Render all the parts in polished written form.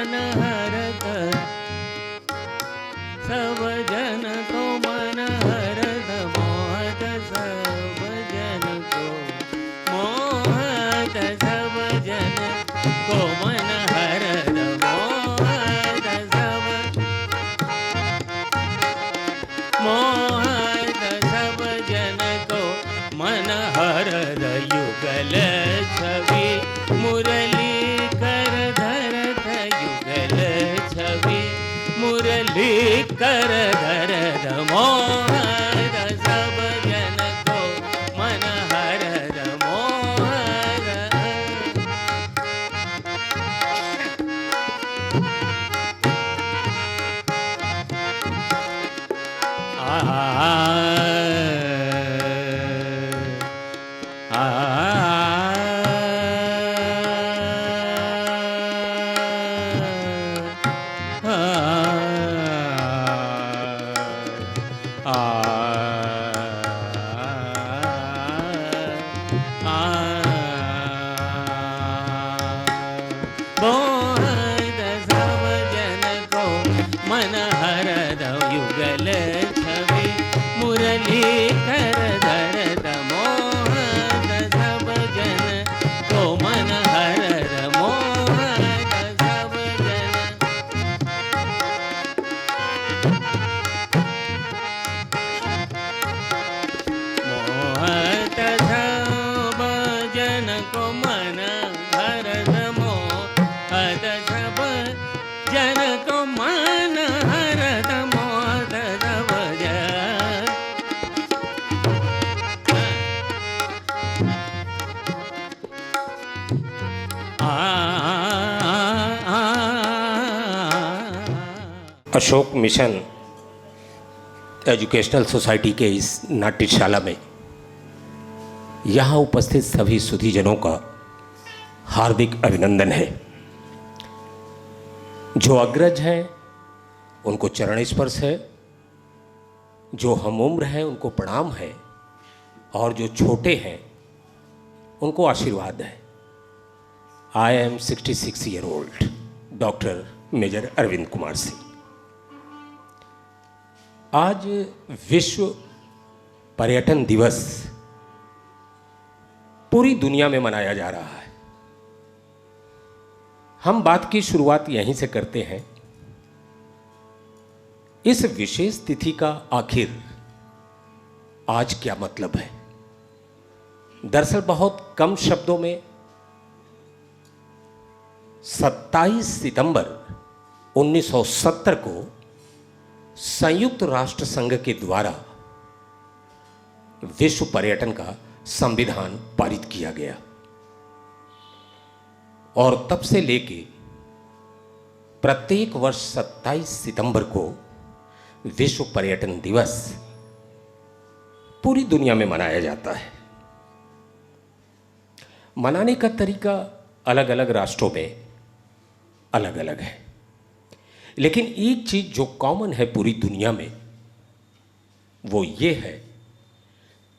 मन हरत, सब जन को मन हरत मोहत, सब जन को मोहत, सब जन को मन हरत मोहत, सब मोहत, सब जन को मन हरत। युगल छवि मुरली कर धरत, युगल छवि मुरली कर धरत मोहत, सब जन को मन हरत मोहत। मोहत, सब जन को मन हरत, युगल छवि मुरली कर धरत मोहत, सब जन को मन हरत मोहत, सब जन मोहत, सब जन को मन हरत मोहत, सब जन को मन हरत मोहत, सब जन अशोक मिशन एजुकेशनल सोसाइटी के इस नाट्यशाला में यहाँ उपस्थित सभी सुधीजनों का हार्दिक अभिनंदन है। जो अग्रज हैं उनको चरण स्पर्श है, जो हम उम्र हैं उनको प्रणाम है, और जो छोटे हैं उनको आशीर्वाद है। I am 66 year old doctor major Arvind Kumar Singh. आज विश्व पर्यटन दिवस पूरी दुनिया में मनाया जा रहा है। हम बात की शुरुआत यहीं से करते हैं। इस विशेष तिथि का आखिर आज क्या मतलब है? दरअसल बहुत कम शब्दों में 27 सितंबर 1970 को संयुक्त राष्ट्र संघ के द्वारा विश्व पर्यटन का संविधान पारित किया गया, और तब से लेके प्रत्येक वर्ष 27 सितंबर को विश्व पर्यटन दिवस पूरी दुनिया में मनाया जाता है। मनाने का तरीका अलग अलग राष्ट्रों में अलग अलग है, लेकिन एक चीज जो कॉमन है पूरी दुनिया में वो ये है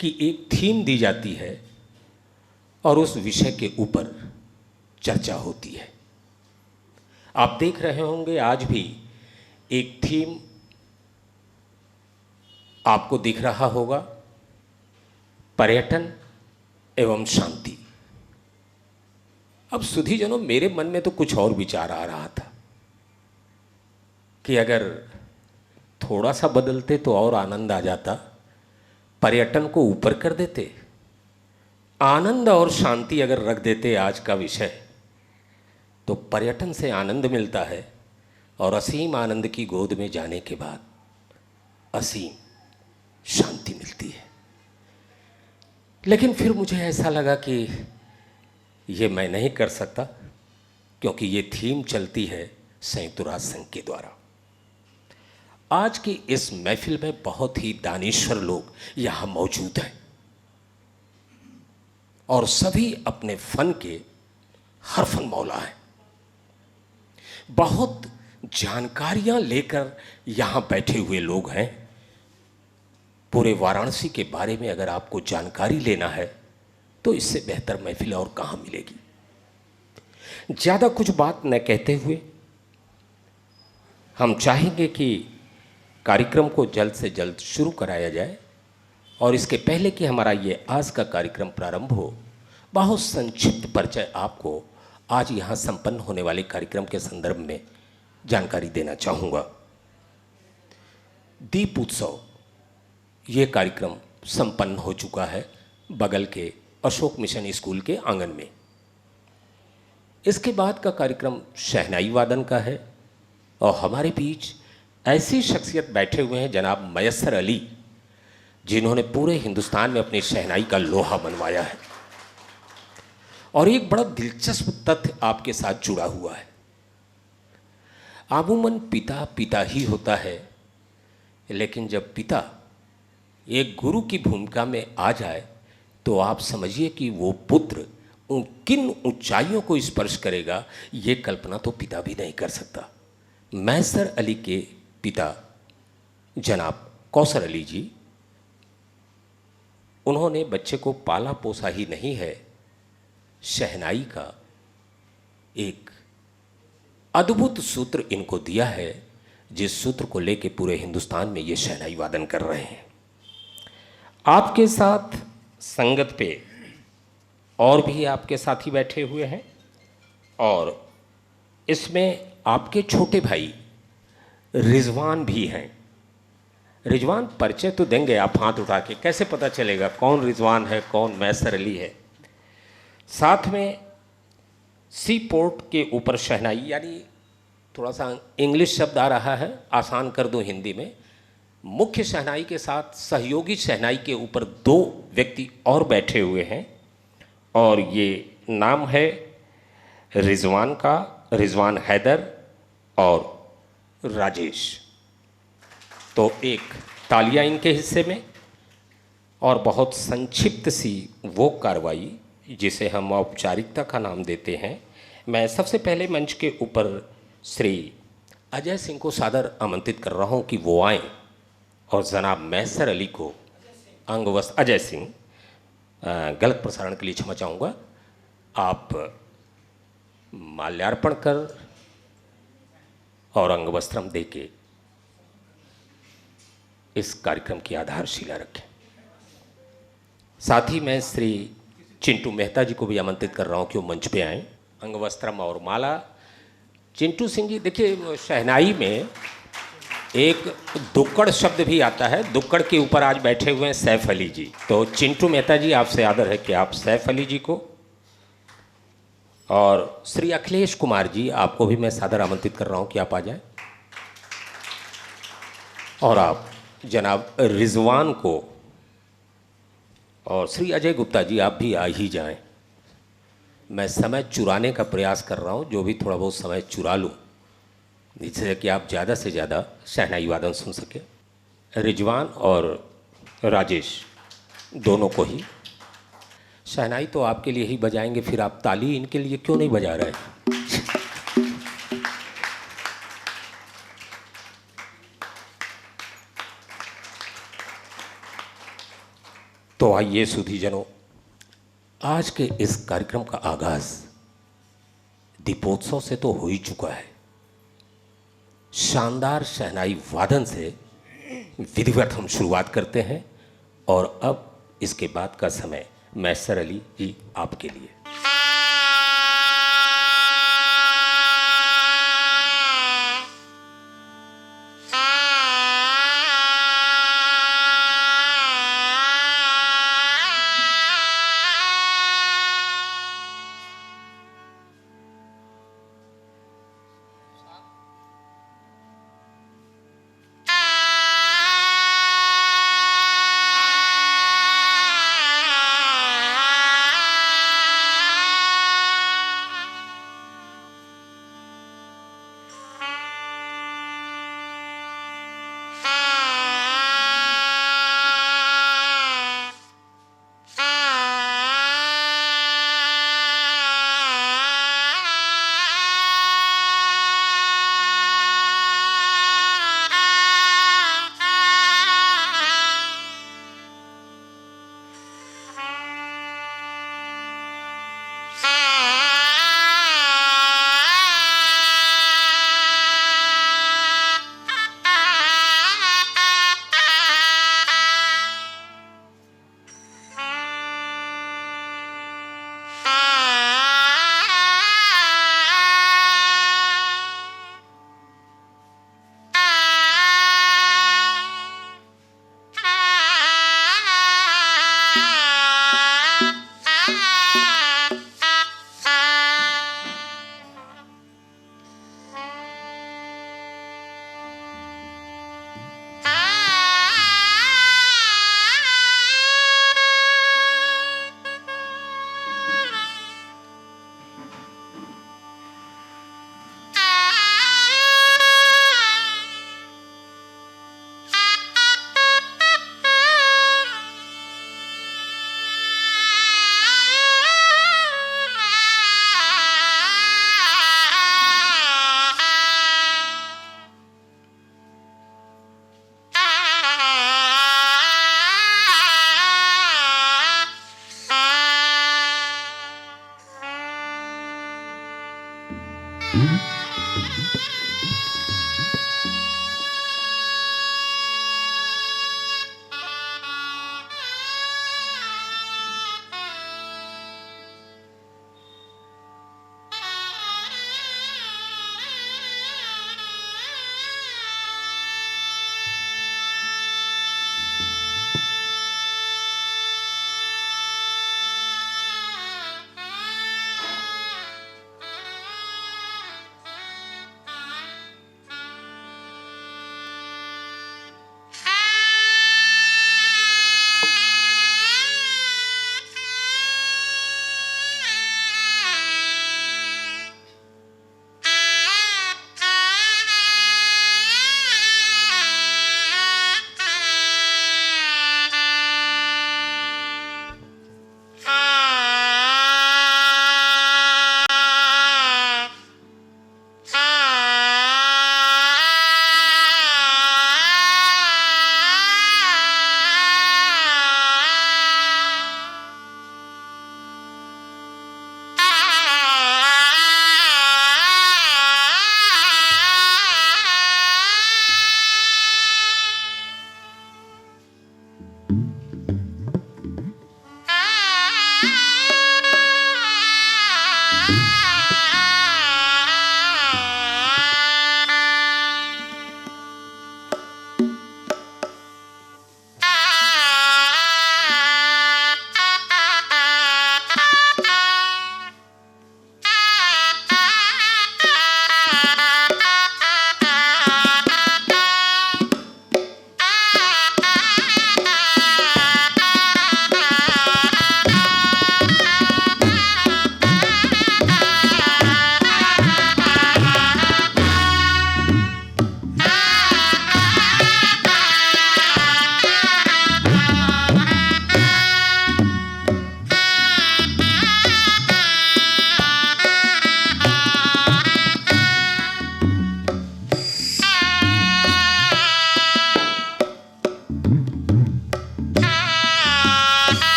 कि एक थीम दी जाती है और उस विषय के ऊपर चर्चा होती है। आप देख रहे होंगे आज भी एक थीम आपको दिख रहा होगा, पर्यटन एवं शांति। अब सुधीजनों, मेरे मन में तो कुछ और विचार आ रहा था कि अगर थोड़ा सा बदलते तो और आनंद आ जाता। पर्यटन को ऊपर कर देते, आनंद और शांति अगर रख देते आज का विषय, तो पर्यटन से आनंद मिलता है और असीम आनंद की गोद में जाने के बाद असीम शांति मिलती है। लेकिन फिर मुझे ऐसा लगा कि ये मैं नहीं कर सकता, क्योंकि ये थीम चलती है संयुक्त राष्ट्र संघ के द्वारा। आज की इस महफिल में बहुत ही दानिश्वर लोग यहाँ मौजूद हैं और सभी अपने फन के हरफन मौला हैं। बहुत जानकारियां लेकर यहाँ बैठे हुए लोग हैं। पूरे वाराणसी के बारे में अगर आपको जानकारी लेना है तो इससे बेहतर महफिल और कहाँ मिलेगी। ज़्यादा कुछ बात न कहते हुए हम चाहेंगे कि कार्यक्रम को जल्द से जल्द शुरू कराया जाए और इसके पहले कि हमारा ये आज का कार्यक्रम प्रारंभ हो, बहुत संक्षिप्त परिचय आपको आज यहाँ संपन्न होने वाले कार्यक्रम के संदर्भ में जानकारी देना चाहूँगा। दीप उत्सव ये कार्यक्रम संपन्न हो चुका है बगल के अशोक मिशन स्कूल के आंगन में। इसके बाद का कार्यक्रम शहनाई वादन का है और हमारे बीच ऐसी शख्सियत बैठे हुए हैं जनाब मैसर अली, जिन्होंने पूरे हिंदुस्तान में अपनी शहनाई का लोहा मनवाया है। और एक बड़ा दिलचस्प तथ्य आपके साथ जुड़ा हुआ है। आमूमन पिता पिता ही होता है, लेकिन जब पिता एक गुरु की भूमिका में आ जाए तो आप समझिए कि वो पुत्र किन ऊंचाइयों को स्पर्श करेगा, ये कल्पना तो पिता भी नहीं कर सकता। मैसर अली के पिता जनाब कौसर अली जी, उन्होंने बच्चे को पाला पोसा ही नहीं है, शहनाई का एक अद्भुत सूत्र इनको दिया है, जिस सूत्र को लेके पूरे हिंदुस्तान में ये शहनाई वादन कर रहे हैं। आपके साथ संगत पे और भी आपके साथी बैठे हुए हैं और इसमें आपके छोटे भाई रिजवान भी हैं। रिजवान परिचय तो देंगे आप हाथ उठा के, कैसे पता चलेगा कौन रिजवान है कौन मैसर अली है। साथ में सी पोर्ट के ऊपर शहनाई, यानी थोड़ा सा इंग्लिश शब्द आ रहा है, आसान कर दो हिंदी में। मुख्य शहनाई के साथ सहयोगी शहनाई के ऊपर दो व्यक्ति और बैठे हुए हैं और ये नाम है रिजवान का, रिजवान हैदर और राजेश। तो एक तालियां इनके हिस्से में और बहुत संक्षिप्त सी वो कार्रवाई जिसे हम औपचारिकता का नाम देते हैं। मैं सबसे पहले मंच के ऊपर श्री अजय सिंह को सादर आमंत्रित कर रहा हूं कि वो आएँ और जनाब मैसर अली को अंगवस्त्र, अजय सिंह, गलत प्रसारण के लिए क्षमा चाहूँगा, आप माल्यार्पण कर और अंगवस्त्रम दे के इस कार्यक्रम की आधारशिला रखें। साथ ही मैं श्री चिंटू मेहता जी को भी आमंत्रित कर रहा हूँ कि वो मंच पे आएँ, अंगवस्त्रम और माला। चिंटू सिंह जी, देखिए शहनाई में एक दुक्कड़ शब्द भी आता है, दुक्कड़ के ऊपर आज बैठे हुए हैं सैफ अली जी। तो चिंटू मेहता जी, आपसे आदर है कि आप सैफ अली जी को, और श्री अखिलेश कुमार जी, आपको भी मैं सादर आमंत्रित कर रहा हूं कि आप आ जाएं। और आप जनाब रिजवान को और श्री अजय गुप्ता जी, आप भी आ ही जाएं। मैं समय चुराने का प्रयास कर रहा हूं, जो भी थोड़ा बहुत समय चुरा लूं, जिससे कि आप ज़्यादा से ज़्यादा शहनाई वादन सुन सकें। रिजवान और राजेश दोनों को ही शहनाई तो आपके लिए ही बजाएंगे, फिर आप ताली इनके लिए क्यों नहीं बजा रहे? तो आइए सुधीजनों, आज के इस कार्यक्रम का आगाज दीपोत्सव से तो हो ही चुका है। शानदार शहनाई वादन से विधिवत हम शुरुआत करते हैं और अब इसके बाद का समय मैसर अली जी आपके लिए।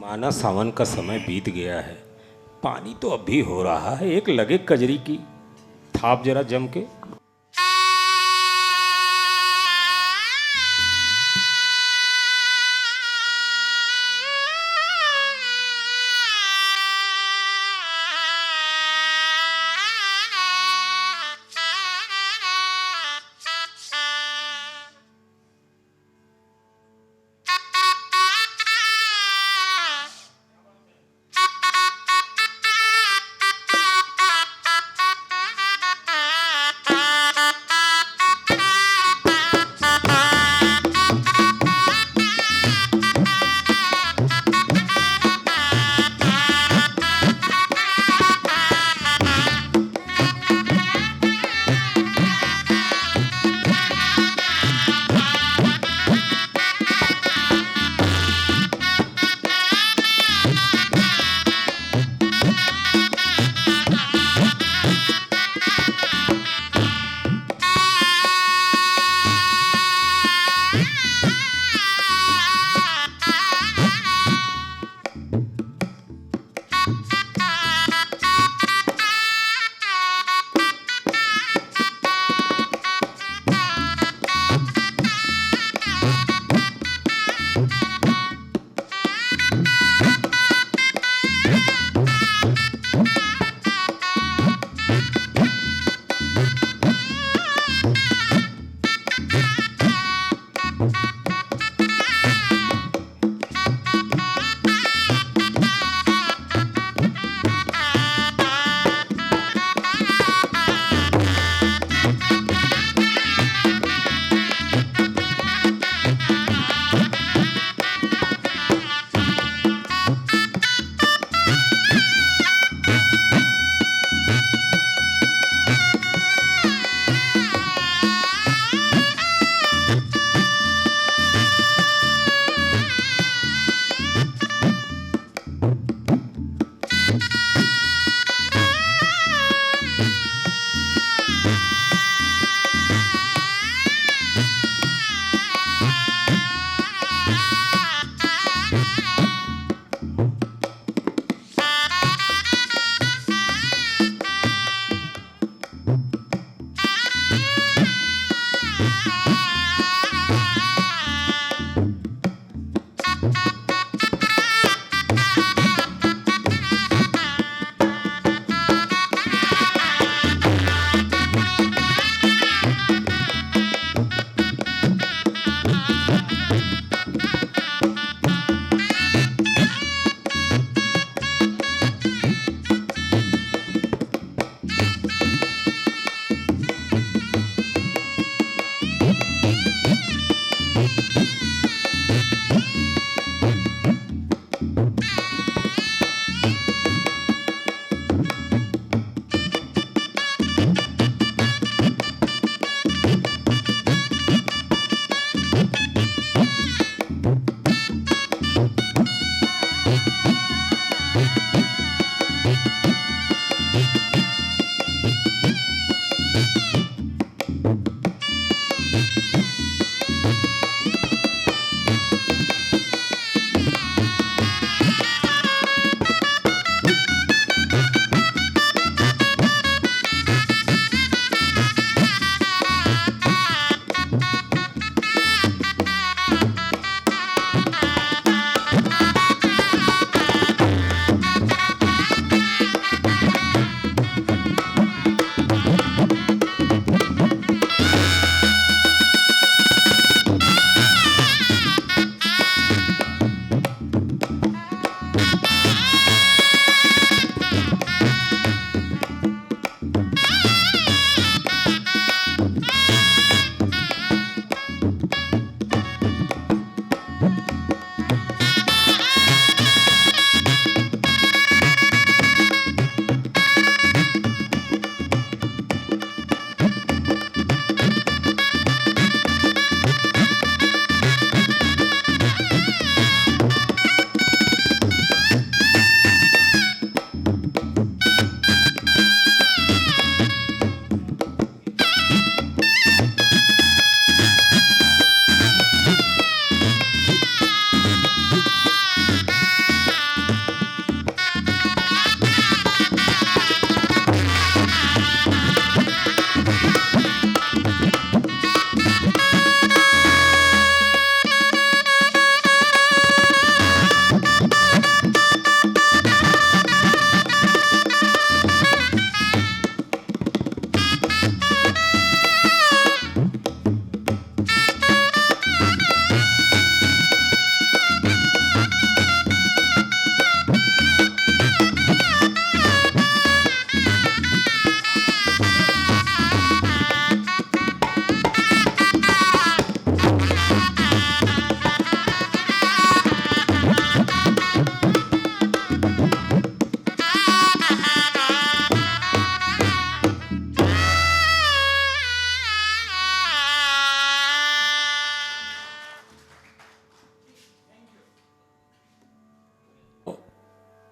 माना सावन का समय बीत गया है, पानी तो अभी हो रहा है, एक लगे कजरी की थाप जरा जम के।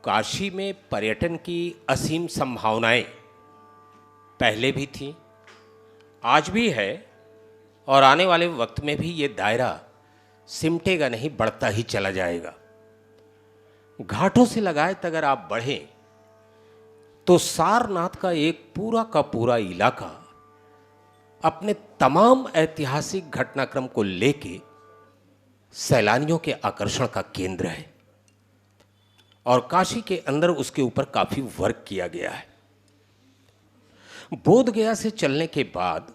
काशी में पर्यटन की असीम संभावनाएं पहले भी थी, आज भी है, और आने वाले वक्त में भी ये दायरा सिमटेगा नहीं, बढ़ता ही चला जाएगा। घाटों से लगाए अगर आप बढ़ें तो सारनाथ का एक पूरा का पूरा इलाका अपने तमाम ऐतिहासिक घटनाक्रम को लेके सैलानियों के आकर्षण का केंद्र है, और काशी के अंदर उसके ऊपर काफी वर्क किया गया है। बोध गया से चलने के बाद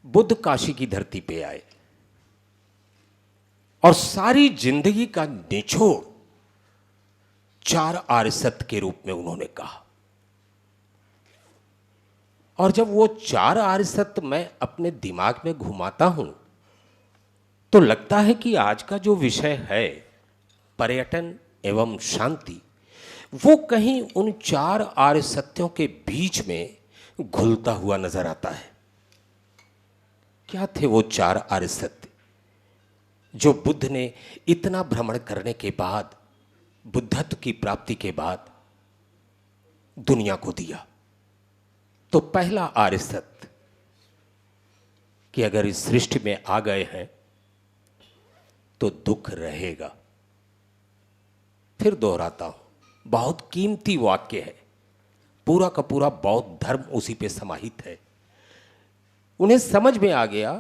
बुद्ध काशी की धरती पे आए और सारी जिंदगी का निचोड़ 4 आर्य सत्य के रूप में उन्होंने कहा। और जब वो 4 आर्य सत्य मैं अपने दिमाग में घुमाता हूं तो लगता है कि आज का जो विषय है पर्यटन एवं शांति, वो कहीं उन 4 आर्य सत्यों के बीच में घुलता हुआ नजर आता है। क्या थे वो 4 आर्य सत्य जो बुद्ध ने इतना भ्रमण करने के बाद, बुद्धत्व की प्राप्ति के बाद दुनिया को दिया? तो पहला आर्य सत्य कि अगर इस सृष्टि में आ गए हैं तो दुख रहेगा। फिर दोहराता हूं, बहुत कीमती वाक्य है, पूरा का पूरा बौद्ध धर्म उसी पे समाहित है। उन्हें समझ में आ गया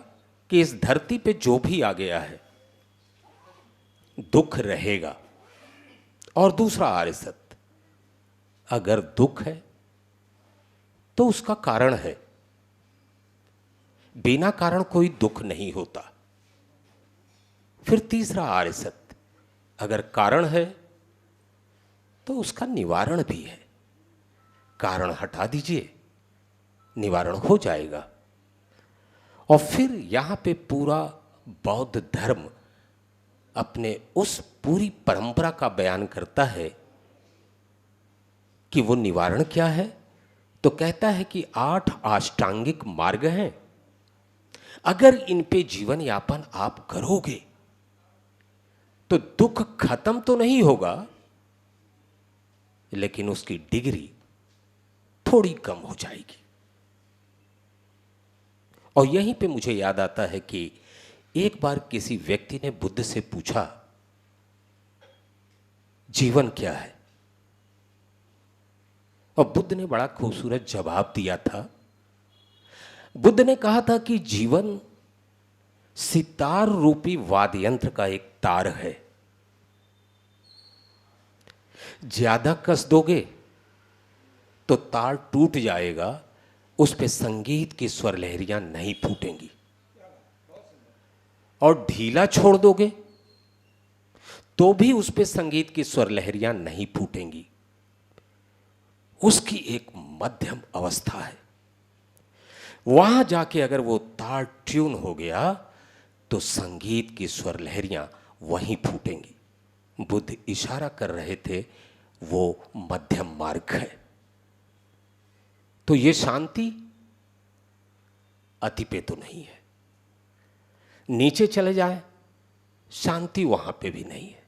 कि इस धरती पे जो भी आ गया है दुख रहेगा। और दूसरा आर्य सत्य, अगर दुख है तो उसका कारण है, बिना कारण कोई दुख नहीं होता। फिर तीसरा आर्य सत्य, अगर कारण है तो उसका निवारण भी है। कारण हटा दीजिए, निवारण हो जाएगा। और फिर यहां पे पूरा बौद्ध धर्म अपने उस पूरी परंपरा का बयान करता है कि वो निवारण क्या है। तो कहता है कि 8 अष्टांगिक मार्ग हैं, अगर इन पे जीवन यापन आप करोगे तो दुख खत्म तो नहीं होगा, लेकिन उसकी डिग्री थोड़ी कम हो जाएगी। और यहीं पे मुझे याद आता है कि एक बार किसी व्यक्ति ने बुद्ध से पूछा, जीवन क्या है? और बुद्ध ने बड़ा खूबसूरत जवाब दिया था। बुद्ध ने कहा था कि जीवन सितार रूपी वाद्य यंत्र का एक तार है, ज्यादा कस दोगे तो तार टूट जाएगा, उस पे संगीत की स्वर लहरियां नहीं फूटेंगी, और ढीला छोड़ दोगे तो भी उस पे संगीत की स्वर लहरियां नहीं फूटेंगी। उसकी एक मध्यम अवस्था है, वहां जाके अगर वो तार ट्यून हो गया तो संगीत की स्वर लहरियां वहीं फूटेंगी। बुद्ध इशारा कर रहे थे वो मध्यम मार्ग है। तो ये शांति अति पे तो नहीं है, नीचे चले जाए शांति वहां पे भी नहीं है।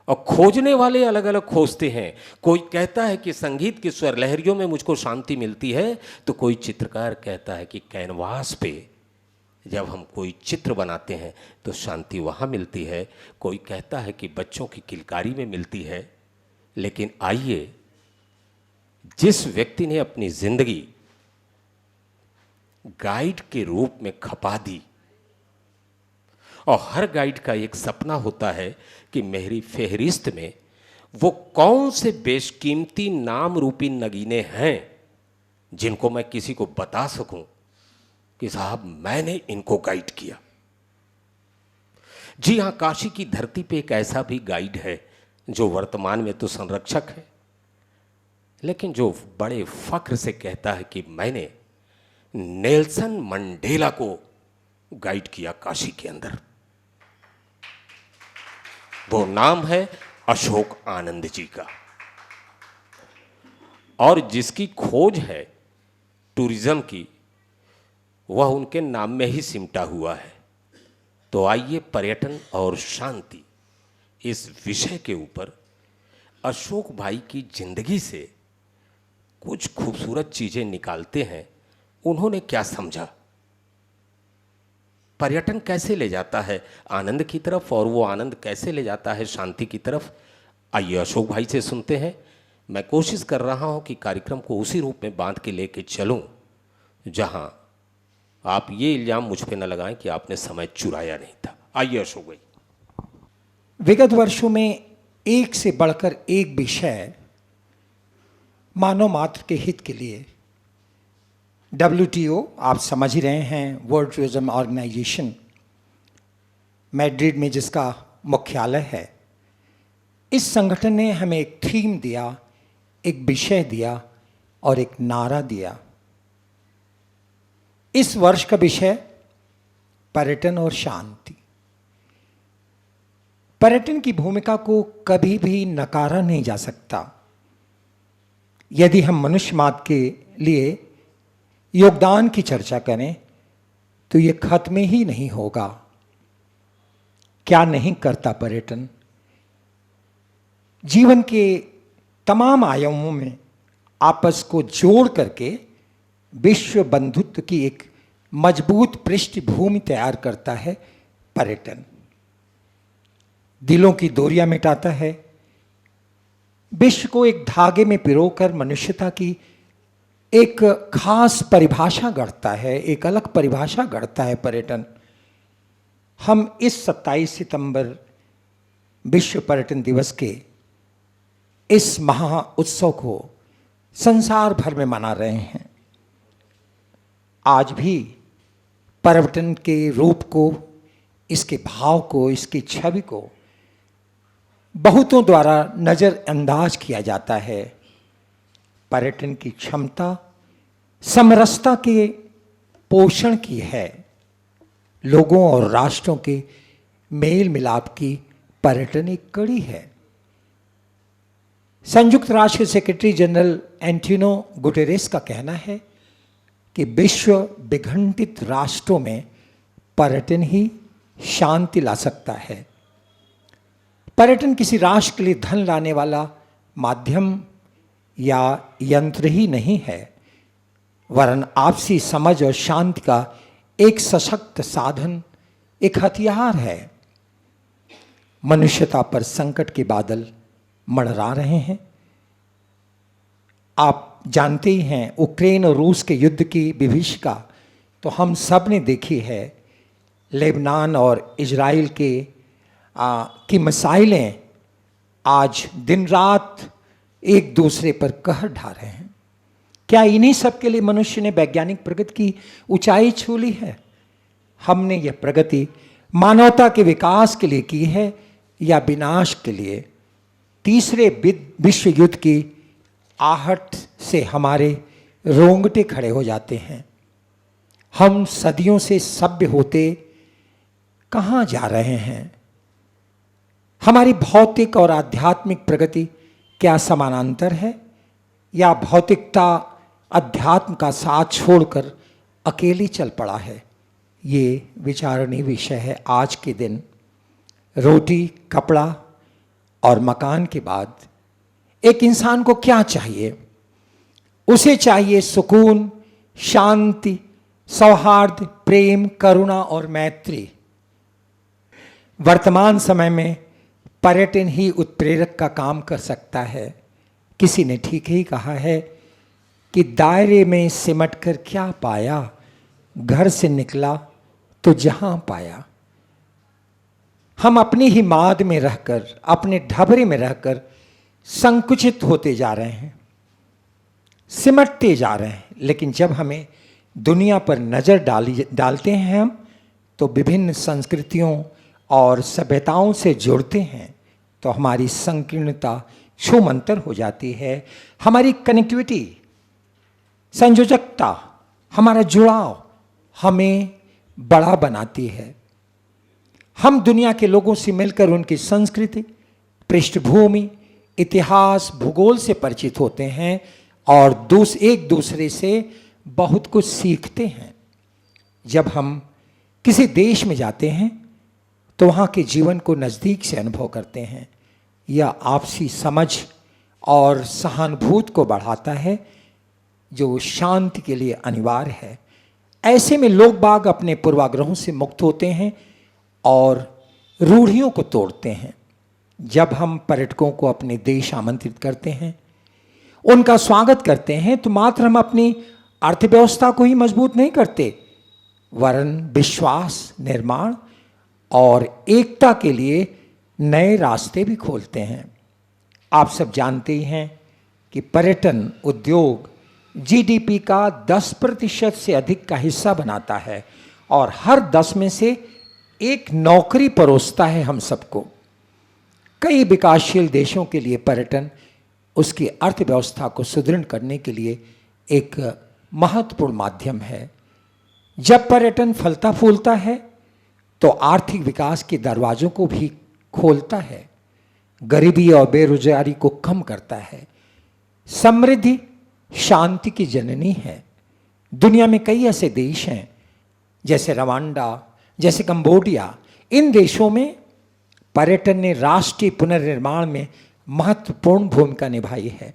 और खोजने वाले अलग अलग खोजते हैं। कोई कहता है कि संगीत की स्वर लहरियों में मुझको शांति मिलती है, तो कोई चित्रकार कहता है कि कैनवास पे जब हम कोई चित्र बनाते हैं तो शांति वहाँ मिलती है। कोई कहता है कि बच्चों की किलकारी में मिलती है। लेकिन आइए, जिस व्यक्ति ने अपनी जिंदगी गाइड के रूप में खपा दी, और हर गाइड का एक सपना होता है कि मेरी फेहरिस्त में वो कौन से बेशकीमती नाम रूपी नगीने हैं जिनको मैं किसी को बता सकूं कि साहब मैंने इनको गाइड किया। जी हां, काशी की धरती पे एक ऐसा भी गाइड है जो वर्तमान में तो संरक्षक है, लेकिन जो बड़े फख्र से कहता है कि मैंने नेल्सन मंडेला को गाइड किया काशी के अंदर। वो नाम है अशोक आनंद जी का, और जिसकी खोज है टूरिज्म की, वह उनके नाम में ही सिमटा हुआ है। तो आइए पर्यटन और शांति इस विषय के ऊपर अशोक भाई की जिंदगी से कुछ खूबसूरत चीजें निकालते हैं। उन्होंने क्या समझा, पर्यटन कैसे ले जाता है आनंद की तरफ, और वो आनंद कैसे ले जाता है शांति की तरफ। आइए अशोक भाई से सुनते हैं। मैं कोशिश कर रहा हूं कि कार्यक्रम को उसी रूप में बांध के लेके चलूं जहां आप ये इल्जाम मुझ पे न लगाएं कि आपने समय चुराया नहीं था। आइए अशोक भाई। विगत वर्षों में एक से बढ़कर एक विषय मानव मात्र के हित के लिए WTO, आप समझ ही रहे हैं, वर्ल्ड टूरिज्म ऑर्गेनाइजेशन, मैड्रिड में जिसका मुख्यालय है, इस संगठन ने हमें एक थीम दिया, एक विषय दिया और एक नारा दिया। इस वर्ष का विषय पर्यटन और शांति। पर्यटन की भूमिका को कभी भी नकारा नहीं जा सकता। यदि हम मनुष्य मात्र के लिए योगदान की चर्चा करें तो ये खत्म ही नहीं होगा। क्या नहीं करता पर्यटन? जीवन के तमाम आयामों में आपस को जोड़ करके विश्व बंधुत्व की एक मजबूत पृष्ठभूमि तैयार करता है पर्यटन। दिलों की दूरियां मिटाता है, विश्व को एक धागे में पिरोकर मनुष्यता की एक खास परिभाषा गढ़ता है, एक अलग परिभाषा गढ़ता है पर्यटन। हम इस 27 सितंबर विश्व पर्यटन दिवस के इस महा उत्सव को संसार भर में मना रहे हैं। आज भी पर्यटन के रूप को, इसके भाव को, इसकी छवि को बहुतों द्वारा नज़रअंदाज किया जाता है। पर्यटन की क्षमता समरसता के पोषण की है। लोगों और राष्ट्रों के मेल मिलाप की पर्यटन एक कड़ी है। संयुक्त राष्ट्र के सेक्रेटरी जनरल एंटोनियो गुटेरेस का कहना है कि विश्व विघटित राष्ट्रों में पर्यटन ही शांति ला सकता है। पर्यटन किसी राष्ट्र के लिए धन लाने वाला माध्यम या यंत्र ही नहीं है, वरन आपसी समझ और शांति का एक सशक्त साधन, एक हथियार है। मनुष्यता पर संकट के बादल मंडरा रहे हैं। आप जानते ही हैं, यूक्रेन और रूस के युद्ध की विभीषिका तो हम सब ने देखी है। लेबनान और इजराइल की मिसाइलें आज दिन रात एक दूसरे पर कहर ढा रहे हैं। क्या इन्हीं सब के लिए मनुष्य ने वैज्ञानिक प्रगति की ऊंचाई छू ली है? हमने यह प्रगति मानवता के विकास के लिए की है या विनाश के लिए? तीसरे विश्व युद्ध की आहट से हमारे रोंगटे खड़े हो जाते हैं। हम सदियों से सभ्य होते कहाँ जा रहे हैं? हमारी भौतिक और आध्यात्मिक प्रगति क्या समानांतर है, या भौतिकता अध्यात्म का साथ छोड़कर अकेली चल पड़ा है? ये विचारणीय विषय है आज के दिन। रोटी, कपड़ा और मकान के बाद एक इंसान को क्या चाहिए? उसे चाहिए सुकून, शांति, सौहार्द, प्रेम, करुणा और मैत्री। वर्तमान समय में पर्यटन ही उत्प्रेरक का काम कर सकता है। किसी ने ठीक ही कहा है कि दायरे में सिमटकर क्या पाया, घर से निकला तो जहां पाया। हम अपनी ही माद में रहकर, अपने ढबरे में रहकर संकुचित होते जा रहे हैं, सिमटते जा रहे हैं। लेकिन जब हमें दुनिया पर नज़र डालते हैं हम, तो विभिन्न संस्कृतियों और सभ्यताओं से जुड़ते हैं, तो हमारी संकीर्णता छूमंतर हो जाती है। हमारी कनेक्टिविटी, संयोजकता, हमारा जुड़ाव हमें बड़ा बनाती है। हम दुनिया के लोगों से मिलकर उनकी संस्कृति, पृष्ठभूमि, इतिहास, भूगोल से परिचित होते हैं और एक दूसरे से बहुत कुछ सीखते हैं। जब हम किसी देश में जाते हैं तो वहाँ के जीवन को नज़दीक से अनुभव करते हैं। यह आपसी समझ और सहानुभूति को बढ़ाता है, जो शांति के लिए अनिवार्य है। ऐसे में लोग बाग अपने पूर्वाग्रहों से मुक्त होते हैं और रूढ़ियों को तोड़ते हैं। जब हम पर्यटकों को अपने देश आमंत्रित करते हैं, उनका स्वागत करते हैं, तो मात्र हम अपनी अर्थव्यवस्था को ही मजबूत नहीं करते, वरन विश्वास निर्माण और एकता के लिए नए रास्ते भी खोलते हैं। आप सब जानते ही हैं कि पर्यटन उद्योग जीडीपी का 10% से अधिक का हिस्सा बनाता है और हर 10 में से एक नौकरी परोसता है हम सबको। कई विकासशील देशों के लिए पर्यटन उसकी अर्थव्यवस्था को सुदृढ़ करने के लिए एक महत्वपूर्ण माध्यम है। जब पर्यटन फलता फूलता है तो आर्थिक विकास के दरवाजों को भी खोलता है, गरीबी और बेरोजगारी को कम करता है। समृद्धि शांति की जननी है। दुनिया में कई ऐसे देश हैं जैसे रवांडा, जैसे कंबोडिया। इन देशों में पर्यटन ने राष्ट्रीय पुनर्निर्माण में महत्वपूर्ण भूमिका निभाई है।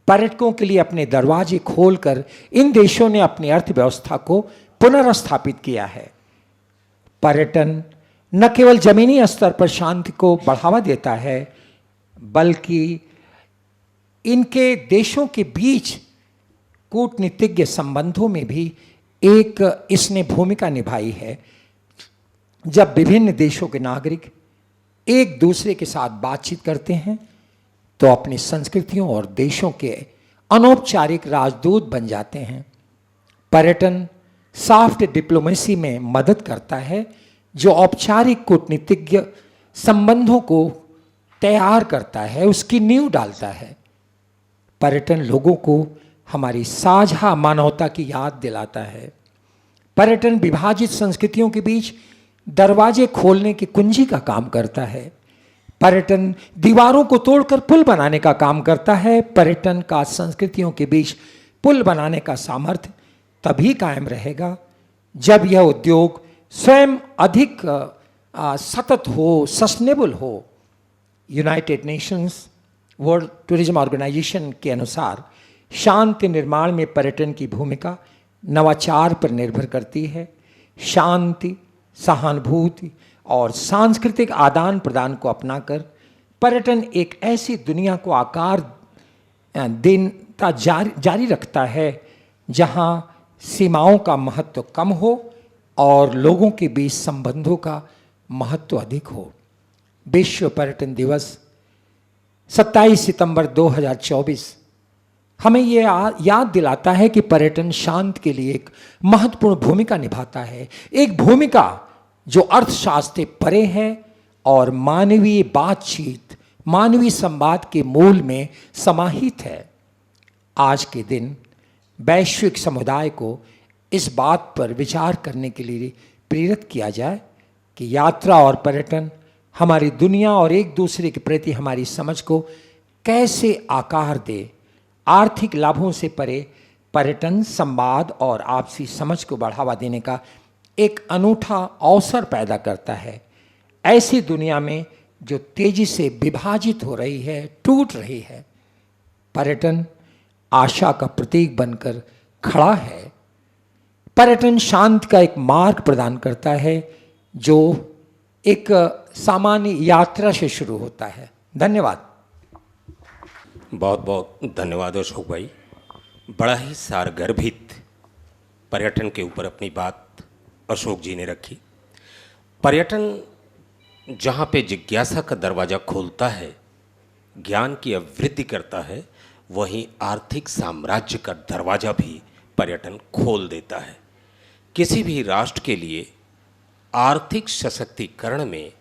पर्यटकों के लिए अपने दरवाजे खोलकर इन देशों ने अपनी अर्थव्यवस्था को पुनर्स्थापित किया है। पर्यटन न केवल जमीनी स्तर पर शांति को बढ़ावा देता है, बल्कि इनके देशों के बीच कूटनीतिज्ञ संबंधों में भी एक इसने भूमिका निभाई है। जब विभिन्न देशों के नागरिक एक दूसरे के साथ बातचीत करते हैं तो अपनी संस्कृतियों और देशों के अनौपचारिक राजदूत बन जाते हैं। पर्यटन सॉफ्ट डिप्लोमेसी में मदद करता है, जो औपचारिक कूटनीतिज्ञ संबंधों को तैयार करता है, उसकी नींव डालता है। पर्यटन लोगों को हमारी साझा मानवता की याद दिलाता है। पर्यटन विभाजित संस्कृतियों के बीच दरवाजे खोलने की कुंजी का काम करता है। पर्यटन दीवारों को तोड़कर पुल बनाने का काम करता है। पर्यटन का संस्कृतियों के बीच पुल बनाने का सामर्थ्य तभी कायम रहेगा जब यह उद्योग स्वयं अधिक सतत हो, सस्टेनेबल हो। United Nations World Tourism Organization के अनुसार शांति निर्माण में पर्यटन की भूमिका नवाचार पर निर्भर करती है। शांति, सहानुभूति और सांस्कृतिक आदान प्रदान को अपनाकर पर्यटन एक ऐसी दुनिया को आकार देना जारी रखता है जहां सीमाओं का महत्व कम हो और लोगों के बीच संबंधों का महत्व अधिक हो। विश्व पर्यटन दिवस 27 सितंबर 2024 हमें ये याद दिलाता है कि पर्यटन शांति के लिए एक महत्वपूर्ण भूमिका निभाता है, एक भूमिका जो अर्थशास्त्र से परे है और मानवीय बातचीत, मानवीय संवाद के मूल में समाहित है। आज के दिन वैश्विक समुदाय को इस बात पर विचार करने के लिए प्रेरित किया जाए कि यात्रा और पर्यटन हमारी दुनिया और एक दूसरे के प्रति हमारी समझ को कैसे आकार दे। आर्थिक लाभों से परे पर्यटन संवाद और आपसी समझ को बढ़ावा देने का एक अनूठा अवसर पैदा करता है। ऐसी दुनिया में जो तेजी से विभाजित हो रही है, टूट रही है, पर्यटन आशा का प्रतीक बनकर खड़ा है। पर्यटन शांति का एक मार्ग प्रदान करता है जो एक सामान्य यात्रा से शुरू होता है। धन्यवाद। बहुत बहुत धन्यवाद अशोक भाई। बड़ा ही सारगर्भित पर्यटन के ऊपर अपनी बात अशोक जी ने रखी। पर्यटन जहाँ पे जिज्ञासा का दरवाज़ा खोलता है, ज्ञान की अभिवृद्धि करता है, वहीं आर्थिक साम्राज्य का दरवाज़ा भी पर्यटन खोल देता है। किसी भी राष्ट्र के लिए आर्थिक सशक्तिकरण में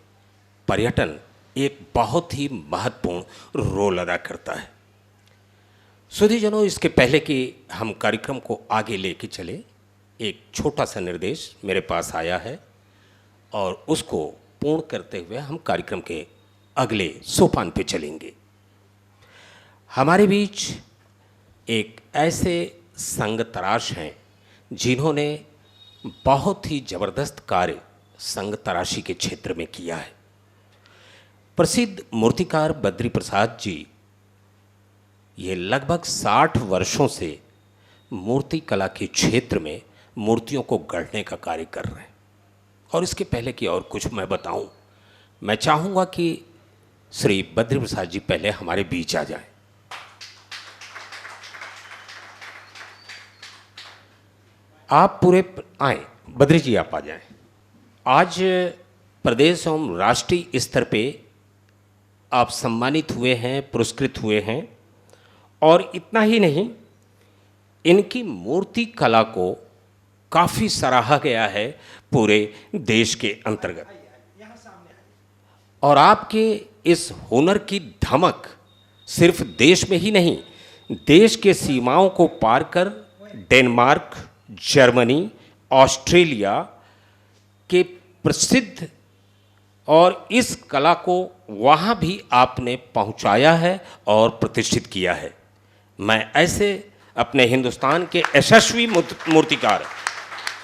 पर्यटन एक बहुत ही महत्वपूर्ण रोल अदा करता है। सुधीजनों, इसके पहले कि हम कार्यक्रम को आगे लेके चले, एक छोटा सा निर्देश मेरे पास आया है और उसको पूर्ण करते हुए हम कार्यक्रम के अगले सोपान पे चलेंगे। हमारे बीच एक ऐसे संग तराश हैं जिन्होंने बहुत ही ज़बरदस्त कार्य संग तराशी के क्षेत्र में किया है। प्रसिद्ध मूर्तिकार बद्री प्रसाद जी ये लगभग 60 वर्षों से मूर्ति कला के क्षेत्र में मूर्तियों को गढ़ने का कार्य कर रहे हैं। और इसके पहले कि और कुछ मैं बताऊं, मैं चाहूँगा कि श्री बद्री प्रसाद जी पहले हमारे बीच आ जाएं। आप पूरे आए, बद्री जी आप आ जाएं। आज प्रदेश एवं राष्ट्रीय स्तर पे आप सम्मानित हुए हैं, पुरस्कृत हुए हैं। और इतना ही नहीं, इनकी मूर्ति कला को काफ़ी सराहा गया है पूरे देश के अंतर्गत। और आपके इस हुनर की धमक सिर्फ देश में ही नहीं, देश के सीमाओं को पार कर डेनमार्क, जर्मनी, ऑस्ट्रेलिया के प्रसिद्ध और इस कला को वहाँ भी आपने पहुँचाया है और प्रतिष्ठित किया है। मैं ऐसे अपने हिंदुस्तान के यशस्वी मूर्तिकार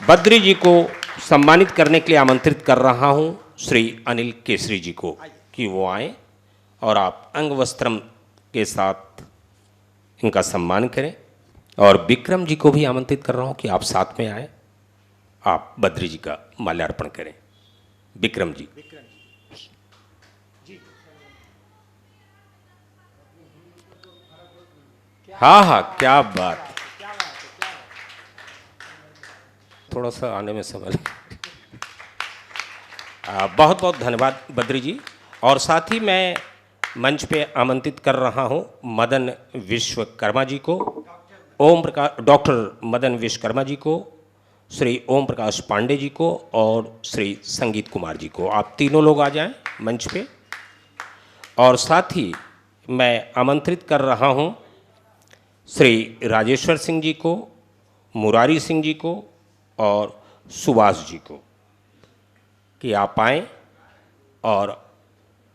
बद्री जी को सम्मानित करने के लिए आमंत्रित कर रहा हूँ, श्री अनिल केसरी जी को, कि वो आए और आप अंग वस्त्रम के साथ इनका सम्मान करें। और विक्रम जी को भी आमंत्रित कर रहा हूँ कि आप साथ में आए, आप बद्री जी का माल्यार्पण करें। विक्रम जी। हाँ हाँ, क्या बात, थोड़ा सा आने में समय बहुत बहुत धन्यवाद बद्री जी। और साथ ही मैं मंच पे आमंत्रित कर रहा हूँ मदन विश्वकर्मा जी को, डॉक्टर मदन विश्वकर्मा जी को, श्री ओम प्रकाश पांडे जी को और श्री संगीत कुमार जी को। आप तीनों लोग आ जाएं मंच पे। और साथ ही मैं आमंत्रित कर रहा हूँ श्री राजेश्वर सिंह जी को, मुरारी सिंह जी को और सुभाष जी को, कि आप आएँ और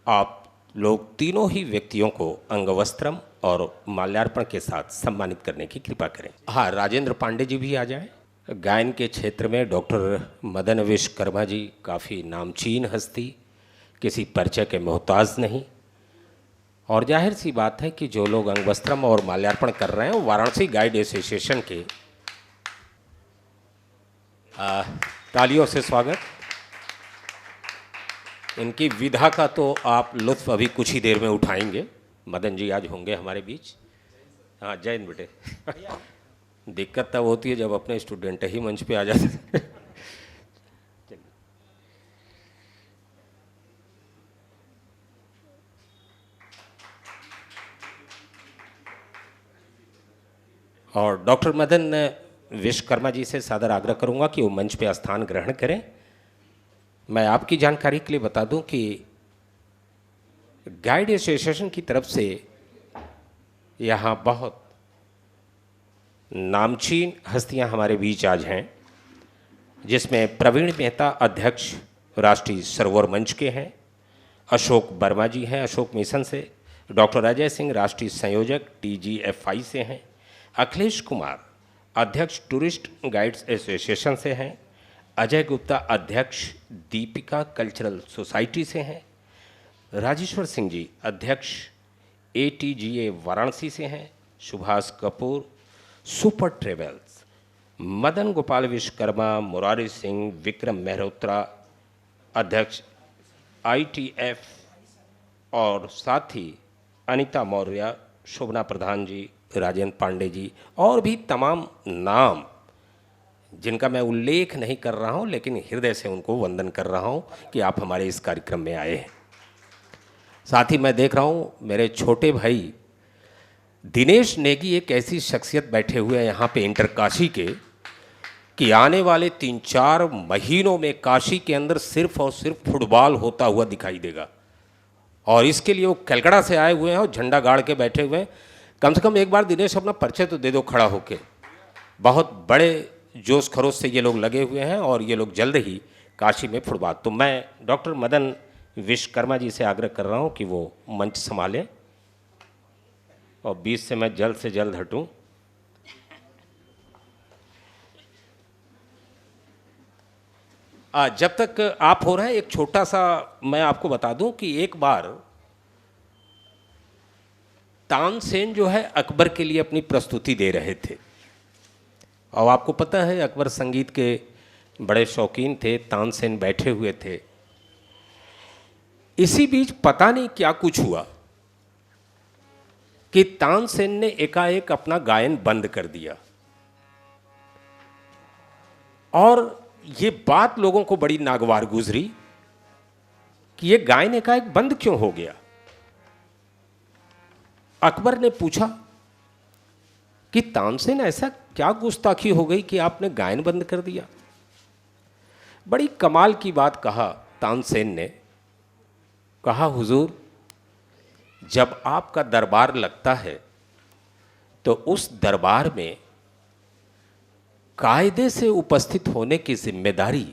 आप लोग तीनों ही व्यक्तियों को अंगवस्त्रम और माल्यार्पण के साथ सम्मानित करने की कृपा करें। हाँ, राजेंद्र पांडे जी भी आ जाएं। गायन के क्षेत्र में डॉक्टर मदन विश्वकर्मा जी काफ़ी नामचीन हस्ती, किसी परिचय के मोहताज नहीं। और जाहिर सी बात है कि जो लोग अंगवस्त्रम और माल्यार्पण कर रहे हैं वो वाराणसी गाइड एसोसिएशन के, तालियों से स्वागत। इनकी विधा का तो आप लुत्फ़ अभी कुछ ही देर में उठाएंगे। मदन जी आज होंगे हमारे बीच। हाँ, जय हिंद बेटे। दिक्कत तब होती है जब अपने स्टूडेंट ही मंच पे आ जाते हैं। और डॉक्टर मदन विश्वकर्मा जी से सादर आग्रह करूंगा कि वो मंच पे स्थान ग्रहण करें। मैं आपकी जानकारी के लिए बता दूं कि गाइड एसोसिएशन की तरफ से यहाँ बहुत नामचीन हस्तियाँ हमारे बीच आज हैं, जिसमें प्रवीण मेहता अध्यक्ष राष्ट्रीय सरोवर मंच के हैं, अशोक वर्मा जी हैं अशोक मिशन से, डॉक्टर अजय सिंह राष्ट्रीय संयोजक TGFI से हैं, अखिलेश कुमार अध्यक्ष टूरिस्ट गाइड्स एसोसिएशन से हैं, अजय गुप्ता अध्यक्ष दीपिका कल्चरल सोसाइटी से हैं, राजेश्वर सिंह जी अध्यक्ष ATGA वाराणसी से हैं, सुभाष कपूर सुपर ट्रेवल्स, मदन गोपाल विश्वकर्मा, मुरारी सिंह, विक्रम मेहरोत्रा अध्यक्ष ITF, और साथ ही अनीता मौर्य, शोभना प्रधान जी, राजेंद्र पांडे जी और भी तमाम नाम जिनका मैं उल्लेख नहीं कर रहा हूं, लेकिन हृदय से उनको वंदन कर रहा हूं कि आप हमारे इस कार्यक्रम में आए हैं। साथ ही मैं देख रहा हूं मेरे छोटे भाई दिनेश नेगी एक ऐसी शख्सियत बैठे हुए हैं यहाँ पे इंटर काशी के, कि आने वाले 3-4 महीनों में काशी के अंदर सिर्फ और सिर्फ फुटबॉल होता हुआ दिखाई देगा। और इसके लिए वो कलकत्ता से आए हुए हैं और झंडा गाड़ के बैठे हुए हैं। कम से कम एक बार दिनेश अपना परिचय तो दे दो खड़ा होके। बहुत बड़े जोश खरोश से ये लोग लगे हुए हैं और ये लोग जल्द ही काशी में फुटबॉल। तो मैं डॉक्टर मदन विश्वकर्मा जी से आग्रह कर रहा हूँ कि वो मंच संभालें और बीच से मैं जल्द से जल्द हटूँ। जब तक आप हो रहे हैं, एक छोटा सा मैं आपको बता दूं कि एक बार तानसेन जो है अकबर के लिए अपनी प्रस्तुति दे रहे थे। और आपको पता है अकबर संगीत के बड़े शौकीन थे, तानसेन बैठे हुए थे। इसी बीच पता नहीं क्या कुछ हुआ कि तानसेन ने एकाएक अपना गायन बंद कर दिया, और ये बात लोगों को बड़ी नागवार गुजरी कि ये गायन एकाएक बंद क्यों हो गया। अकबर ने पूछा कि तानसेन ऐसा क्या गुस्ताखी हो गई कि आपने गायन बंद कर दिया। बड़ी कमाल की बात कहा तानसेन ने, कहा हुजूर, जब आपका दरबार लगता है तो उस दरबार में कायदे से उपस्थित होने की जिम्मेदारी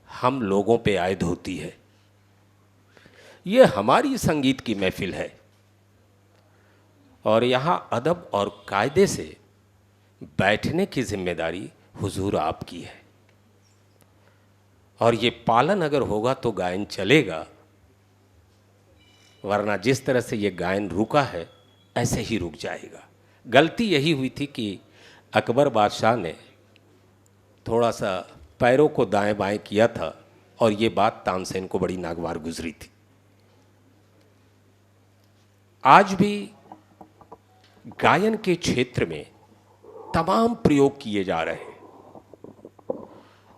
हम लोगों पे आयद होती है। ये हमारी संगीत की महफिल है और यहाँ अदब और कायदे से बैठने की जिम्मेदारी हुजूर आपकी है, और ये पालन अगर होगा तो गायन चलेगा, वरना जिस तरह से ये गायन रुका है ऐसे ही रुक जाएगा। गलती यही हुई थी कि अकबर बादशाह ने थोड़ा सा पैरों को दाएं बाएं किया था, और ये बात तानसेन को बड़ी नागवार गुजरी थी। आज भी गायन के क्षेत्र में तमाम प्रयोग किए जा रहे हैं,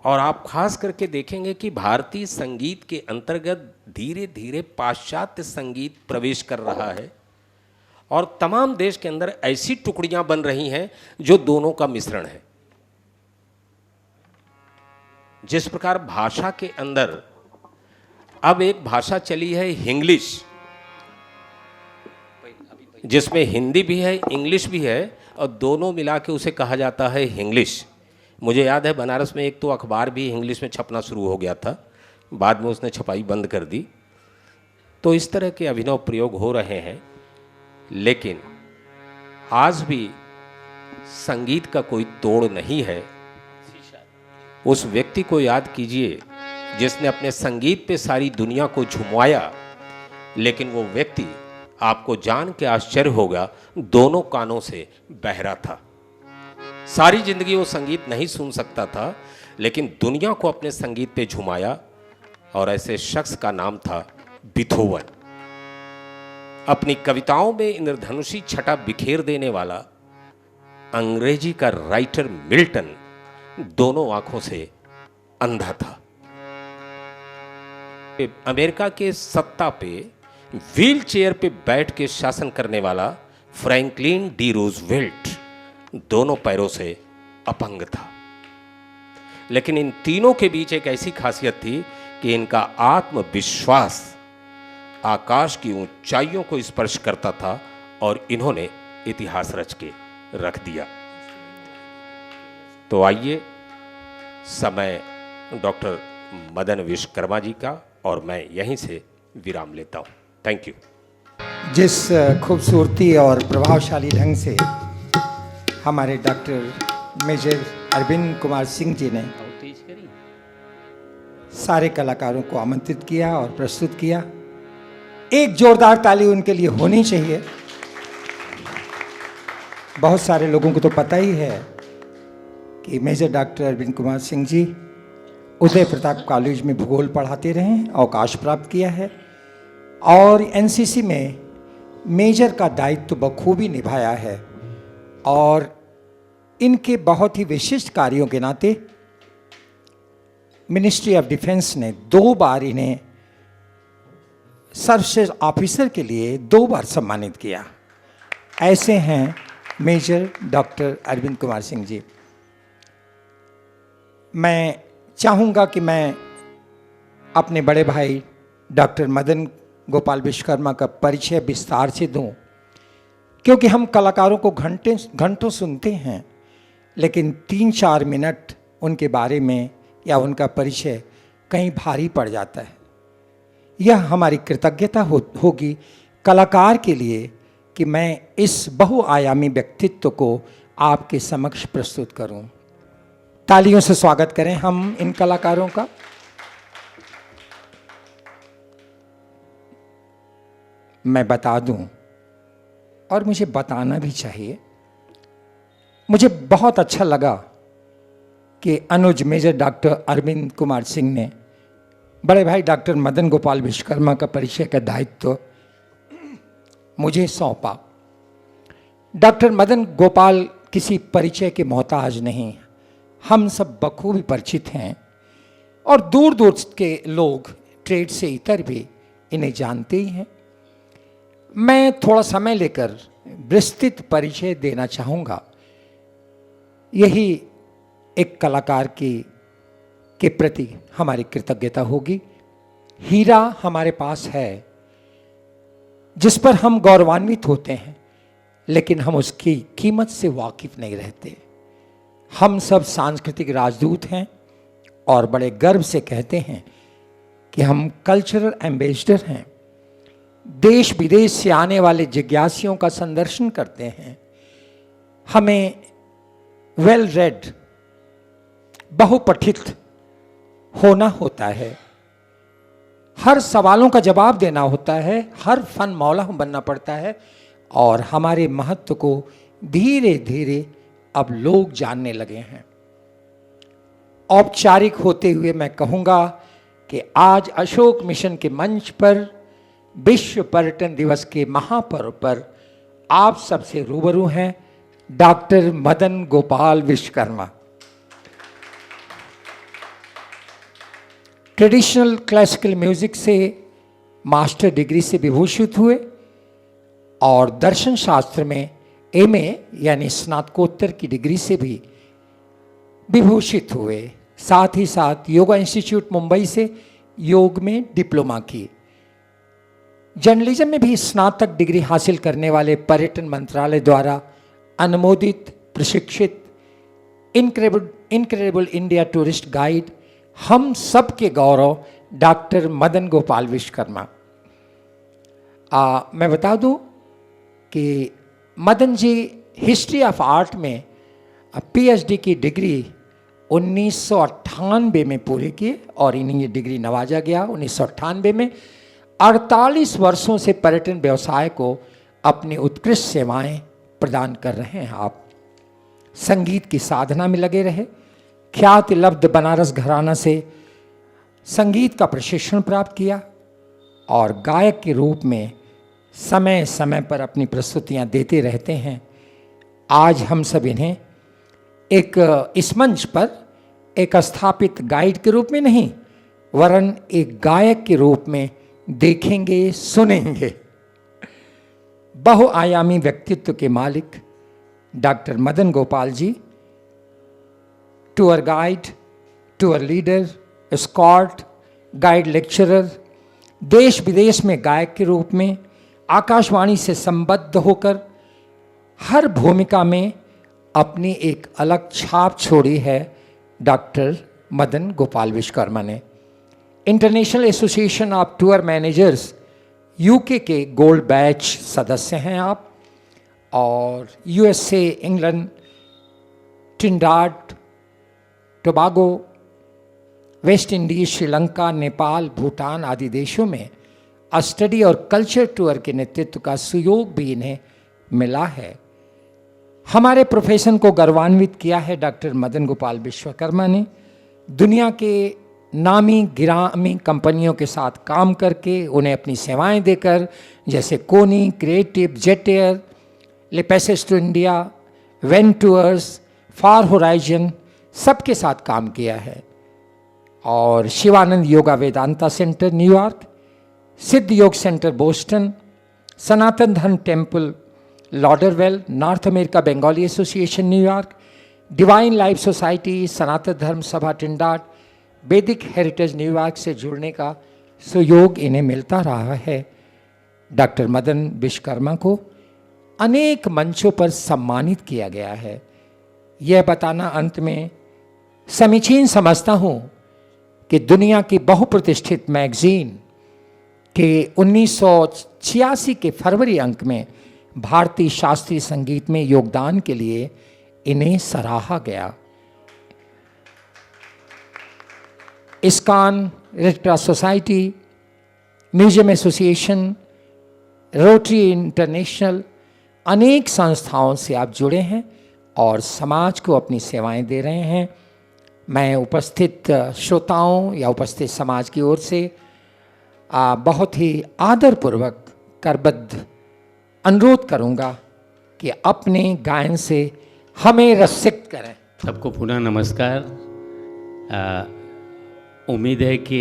और आप खास करके देखेंगे कि भारतीय संगीत के अंतर्गत धीरे धीरे पाश्चात्य संगीत प्रवेश कर रहा है, और तमाम देश के अंदर ऐसी टुकड़ियां बन रही हैं जो दोनों का मिश्रण है। जिस प्रकार भाषा के अंदर अब एक भाषा चली है इंग्लिश, जिसमें हिंदी भी है इंग्लिश भी है, और दोनों मिला के उसे कहा जाता है इंग्लिश। मुझे याद है बनारस में एक तो अखबार भी इंग्लिश में छपना शुरू हो गया था, बाद में उसने छपाई बंद कर दी। तो इस तरह के अभिनव प्रयोग हो रहे हैं, लेकिन आज भी संगीत का कोई तोड़ नहीं है। उस व्यक्ति को याद कीजिए जिसने अपने संगीत पे सारी दुनिया को झुमवाया, लेकिन वो व्यक्ति आपको जान के आश्चर्य होगा दोनों कानों से बहरा था। सारी जिंदगी वो संगीत नहीं सुन सकता था, लेकिन दुनिया को अपने संगीत पे झुमाया, और ऐसे शख्स का नाम था बीथोवन। अपनी कविताओं में इंद्रधनुषी छटा बिखेर देने वाला अंग्रेजी का राइटर मिल्टन दोनों आंखों से अंधा था। अमेरिका के सत्ता पे व्हील चेयर पे बैठ के शासन करने वाला फ्रैंकलिन डी रूजवेल्ट दोनों पैरों से अपंग था। लेकिन इन तीनों के बीच एक ऐसी खासियत थी कि इनका आत्मविश्वास आकाश की ऊंचाइयों को स्पर्श करता था, और इन्होंने इतिहास रच के रख दिया। तो आइए, समय डॉक्टर मदन विश्वकर्मा जी का, और मैं यहीं से विराम लेता हूं। Thank you. जिस खूबसूरती और प्रभावशाली ढंग से हमारे डॉक्टर मेजर अरविंद कुमार सिंह जी ने सारे कलाकारों को आमंत्रित किया और प्रस्तुत किया, एक जोरदार ताली उनके लिए होनी चाहिए। बहुत सारे लोगों को तो पता ही है कि major doctor Arvind Kumar Singh ji Uday Pratap college में भूगोल पढ़ाते रहे, अवकाश प्राप्त किया है, और एनसीसी में मेजर का दायित्व तो बखूबी निभाया है। और इनके बहुत ही विशिष्ट कार्यों के नाते मिनिस्ट्री ऑफ डिफेंस ने 2 बार इन्हें सर्वश्रेष्ठ ऑफिसर के लिए 2 बार सम्मानित किया। ऐसे हैं मेजर डॉक्टर अरविंद कुमार सिंह जी। मैं चाहूँगा कि मैं अपने बड़े भाई डॉक्टर मदन गोपाल विश्वकर्मा का परिचय विस्तार से दूं, क्योंकि हम कलाकारों को घंटों सुनते हैं, लेकिन 3-4 मिनट उनके बारे में या उनका परिचय कहीं भारी पड़ जाता है। यह हमारी कृतज्ञता होगी कलाकार के लिए कि मैं इस बहुआयामी व्यक्तित्व को आपके समक्ष प्रस्तुत करूं। तालियों से स्वागत करें हम इन कलाकारों का। मैं बता दूं और मुझे बताना भी चाहिए। मुझे बहुत अच्छा लगा कि अनुज मेजर डॉक्टर अरविंद कुमार सिंह ने बड़े भाई डॉक्टर मदन गोपाल विश्वकर्मा का परिचय का दायित्व मुझे सौंपा। डॉक्टर मदन गोपाल किसी परिचय के मोहताज नहीं, हम सब बखूबी परिचित हैं और दूर दूर के लोग ट्रेड से इतर भी इन्हें जानते ही हैं। मैं थोड़ा समय लेकर विस्तृत परिचय देना चाहूँगा। यही एक कलाकार के प्रति हमारी कृतज्ञता होगी। हीरा हमारे पास है जिस पर हम गौरवान्वित होते हैं, लेकिन हम उसकी कीमत से वाकिफ नहीं रहते। हम सब सांस्कृतिक राजदूत हैं और बड़े गर्व से कहते हैं कि हम कल्चरल एम्बेसडर हैं। देश विदेश से आने वाले जिज्ञासियों का संदर्शन करते हैं। हमें वेल रेड, बहुपठित होना होता है, हर सवालों का जवाब देना होता है, हर फन मौला बनना पड़ता है और हमारे महत्व को धीरे धीरे अब लोग जानने लगे हैं। औपचारिक होते हुए मैं कहूँगा कि आज अशोक मिशन के मंच पर विश्व पर्यटन दिवस के महापर्व पर आप सबसे रूबरू हैं doctor Madan Gopal Vishwakarma. Traditional classical music से मास्टर डिग्री से विभूषित हुए और दर्शन शास्त्र में एमए यानी स्नातकोत्तर की डिग्री से भी विभूषित हुए। साथ ही साथ योगा इंस्टीट्यूट मुंबई से योग में डिप्लोमा की। जर्नलिज्म में भी स्नातक डिग्री हासिल करने वाले पर्यटन मंत्रालय द्वारा अनुमोदित प्रशिक्षित इनक्रेडिबल इंडिया टूरिस्ट गाइड हम सब के गौरव डॉक्टर मदन गोपाल विश्वकर्मा। मैं बता दूं कि Madan ji history of art में पीएचडी की डिग्री 1998 में पूरी की और इन्हें ये डिग्री नवाजा गया 1998 में। 48 वर्षों से पर्यटन व्यवसाय को अपनी उत्कृष्ट सेवाएं प्रदान कर रहे हैं आप। संगीत की साधना में लगे रहे। ख्याति लब्ध बनारस घराना से संगीत का प्रशिक्षण प्राप्त किया और गायक के रूप में समय समय पर अपनी प्रस्तुतियां देते रहते हैं। आज हम सब इन्हें इस मंच पर एक स्थापित गाइड के रूप में नहीं वरन एक गायक के रूप में देखेंगे, सुनेंगे। बहुआयामी व्यक्तित्व के मालिक doctor Madan Gopal ji tour guide, tour leader, escort, guide lecturer, देश विदेश में गायक के रूप में आकाशवाणी से संबद्ध होकर हर भूमिका में अपनी एक अलग छाप छोड़ी है डॉक्टर मदन गोपाल विश्वकर्मा ने। International association of tour managers UK के गोल्ड बैच सदस्य हैं आप और USA, England, Trinidad, Tobago, West Indies, Sri Lanka, Nepal, Bhutan आदि देशों में स्टडी और कल्चर टूर के नेतृत्व का सुयोग भी इन्हें मिला है। हमारे प्रोफेशन को गौरवान्वित किया है डॉक्टर मदन गोपाल विश्वकर्मा ने। दुनिया के नामी गिरामी कंपनियों के साथ काम करके उन्हें अपनी सेवाएं देकर, जैसे Kuoni, creative, jet air, le passage to India, वेन टूर्स, फार होराइजन सबके साथ काम किया है। और Shivananda yoga Vedanta centre New York, Siddha Yoga centre Boston, Sanatan Dharma temple Lauderhill, north America Bengali association New York, divine life society, Sanatan Dharma Sabha Trinidad, वैदिक हेरिटेज न्यूयॉर्क से जुड़ने का सुयोग इन्हें मिलता रहा है। डॉक्टर मदन विश्वकर्मा को अनेक मंचों पर सम्मानित किया गया है। यह बताना अंत में समीचीन समझता हूँ कि दुनिया की बहुप्रतिष्ठित मैगजीन के 1986 के फरवरी अंक में भारतीय शास्त्रीय संगीत में योगदान के लिए इन्हें सराहा गया। ISKCON, red cross society, museum association, rotary international अनेक संस्थाओं से आप जुड़े हैं और समाज को अपनी सेवाएं दे रहे हैं। मैं उपस्थित श्रोताओं या उपस्थित समाज की ओर से बहुत ही आदरपूर्वक करबद्ध अनुरोध करूंगा कि अपने गायन से हमें रसिक करें। सबको पुनः नमस्कार। उम्मीद है कि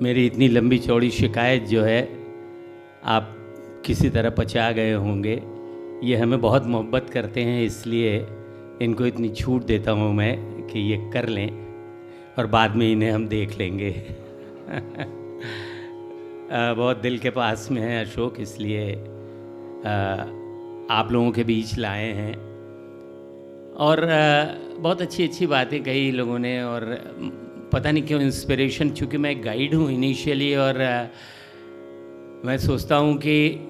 मेरी इतनी लंबी चौड़ी शिकायत जो है आप किसी तरह पचा गए होंगे। ये हमें बहुत मोहब्बत करते हैं, इसलिए इनको इतनी छूट देता हूँ मैं कि ये कर लें और बाद में इन्हें हम देख लेंगे। बहुत दिल के पास में है अशोक, इसलिए आप लोगों के बीच लाए हैं और बहुत अच्छी अच्छी बातें कही लोगों ने। और पता नहीं क्यों इंस्पिरेशन, चूँकि मैं गाइड हूँ इनिशियली, और मैं सोचता हूँ कि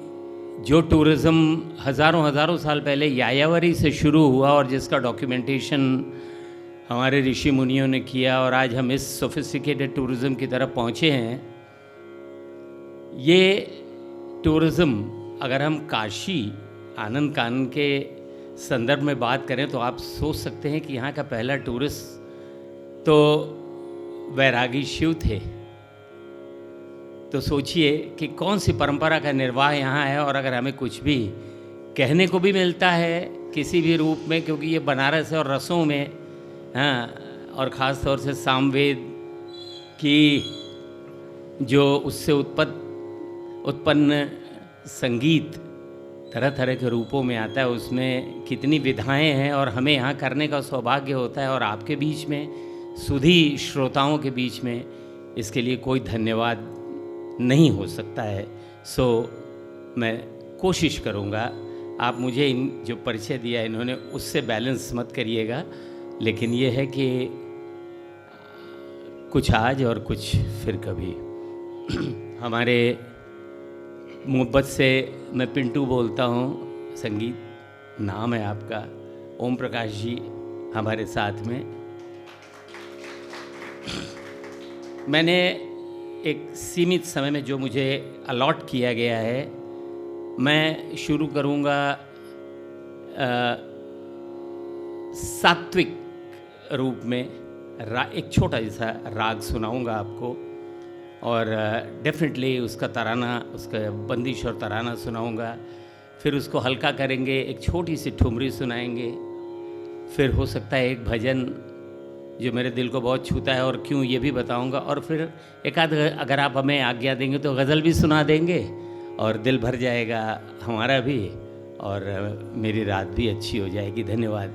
जो टूरिज़्म हज़ारों साल पहले यायावरी से शुरू हुआ और जिसका डॉक्यूमेंटेशन हमारे ऋषि मुनियों ने किया और आज हम इस सोफिस्टिकेटेड टूरिज़्म की तरफ पहुँचे हैं। ये टूरिज़्म अगर हम काशी आनंद कानन के संदर्भ में बात करें तो आप सोच सकते हैं कि यहाँ का पहला टूरिस्ट तो वैरागी शिव थे। तो सोचिए कि कौन सी परंपरा का निर्वाह यहाँ है। और अगर हमें कुछ भी कहने को भी मिलता है किसी भी रूप में, क्योंकि ये बनारस है और रसों में, हाँ, और ख़ास तौर से सामवेद की जो उससे उत्पन्न संगीत तरह तरह के रूपों में आता है, उसमें कितनी विधाएं हैं और हमें यहाँ करने का सौभाग्य होता है। और आपके बीच में, सुधी श्रोताओं के बीच में, इसके लिए कोई धन्यवाद नहीं हो सकता है। सो मैं कोशिश करूँगा, आप मुझे इन जो परिचय दिया इन्होंने उससे बैलेंस मत करिएगा, लेकिन ये है कि कुछ आज और कुछ फिर कभी। हमारे मोहब्बत से मैं पिंटू बोलता हूँ, संगीत नाम है आपका। ओम प्रकाश जी हमारे साथ में। मैंने एक सीमित समय में जो मुझे अलॉट किया गया है, मैं शुरू करूँगा सात्विक रूप में एक छोटा जैसा राग सुनाऊँगा आपको, और डेफिनेटली उसका तराना, उसका बंदिश और तराना सुनाऊंगा। फिर उसको हल्का करेंगे, एक छोटी सी ठुमरी सुनाएंगे। फिर हो सकता है एक भजन जो मेरे दिल को बहुत छूता है, और क्यों ये भी बताऊंगा। और फिर एक आध, अगर आप हमें आज्ञा देंगे तो गज़ल भी सुना देंगे और दिल भर जाएगा हमारा भी, और मेरी रात भी अच्छी हो जाएगी। धन्यवाद।